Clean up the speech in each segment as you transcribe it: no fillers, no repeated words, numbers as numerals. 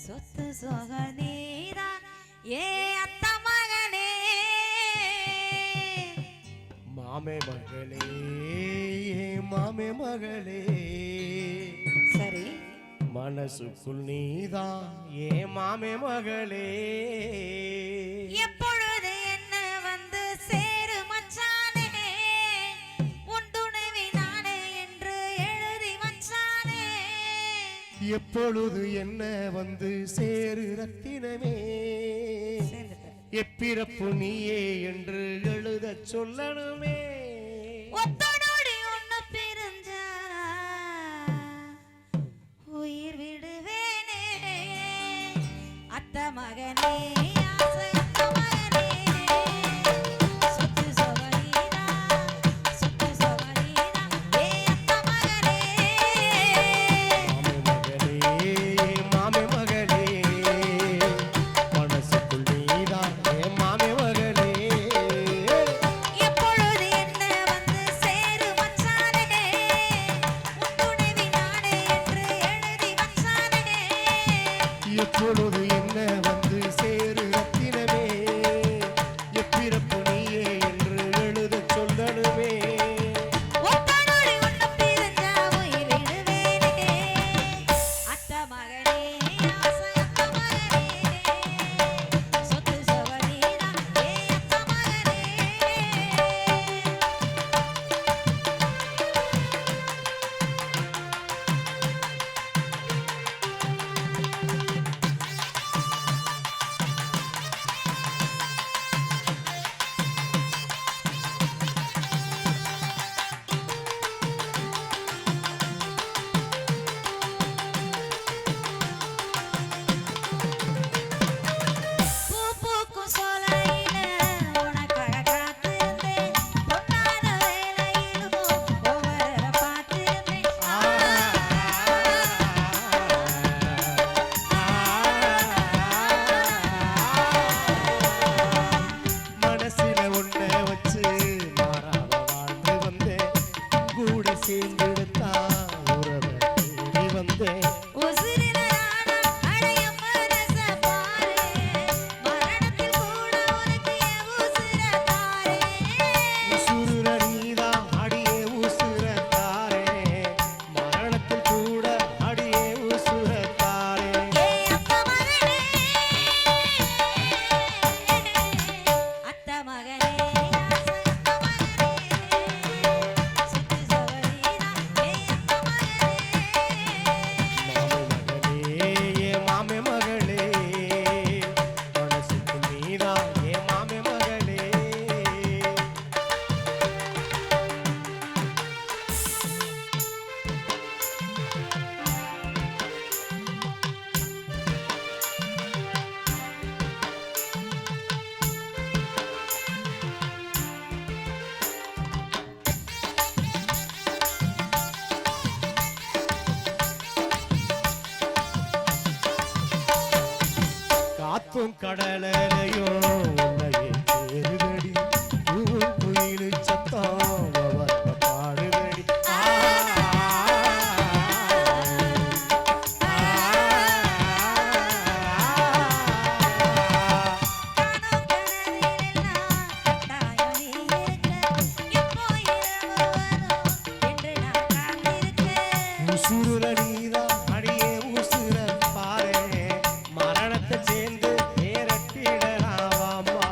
சொத்து சொக நீதான் ஏ அத்த மகனே மாமே மகளே மாமே மகளே சரி மனசுக்குள் நீதான் ஏ மாமே மகளே எப்பொழுது என்ன வந்து சேரு மச்சானே உன் துணைவி நானே என்று எழுதி வச்சானே எப்பொழுது என்ன வந்து சேரு ரத்தினமே எப்பிறப்பு நீயே என்று எழுத சொல்லணுமே ஒத்தோடு ஒன்னு பிரிஞ்சா உயிர் விடுவேனே அத்த மகனே ஆசை அத்த மகனே சொத்து சொகலீரா சொத்து சொகலீரா ஏ அத்த மகனே மாமே மகளே மனசுக்குள் நீதான் ஏ மாமே மகளே எப்பொழுது என்ன வந்து சேரு மச்சானே உன் துணைவி நானே என்று எழுதி வச்சானே எப்பொழுது என்ன வந்து சேரு ரத்தினமே எப்பிறப்பு நீயே என்று எழுத சொல்லணுமே ஒத்தனோடு ஒன்னு பிரிஞ்சா உயிர் விடுவேனே அத்த மகனே ஆசை அத்த மகனே சொத்து சொகலீரா ஏ அத்த மகனே பூ பூக்கும் சோலையில உனக்காக காத்திருந்தேன் பொன்னான வேலையிலும் ஒவ்வொரு பார்த்திருந்தேன் மனசுல ஒன்ன வச்சு மாறாம வாழ்ந்து வந்தேன் கூட சேர்ந்துடுத்தா உறவை தேடி வந்தேன் உசிரில நானும் அடைய மனச பாரு மரணத்தில் கூட உனக்கு என் உசிர தாரே உசுர நீதான் அடியே உசுர தாரே மரணத்தில் கூட அடியே உசுர தாரே ஏ அத்த மகனே அத்த மகனே ஆசை அத்த மகனே சொத்து சொகலீரா ஏ அத்த மகனே மாமே மகளே மனசுக்கு நீதான் ஏ மாமே மகளே காத்தும் கடலையும் உன்னையே தேடுதடி பூவும் குயிலு சத்தம் அவர்த பாடுதடி காணும் கனவிலெல்லாம் கட்டாயம் நீ இருக்க எப்போ இரவு வரும் என்று நான் காத்திருக்கேன் உசுர நீதான் அடியே உசுர பாரே மரணத்தை சேர்ந்து நேரட்டிடலாமா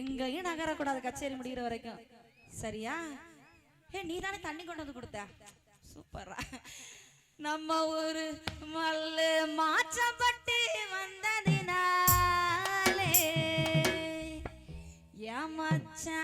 எங்கேயும் நகரக்கூடாது கச்சேரி முடிகிற வரைக்கும். சரியா? நீ தானே தண்ணி கொண்டு வந்து கொடுத்த. சூப்பரா. நம்ம ஊரு மல்லு மாச்சப்பட்டு வந்ததினாலே ஏமாச்சா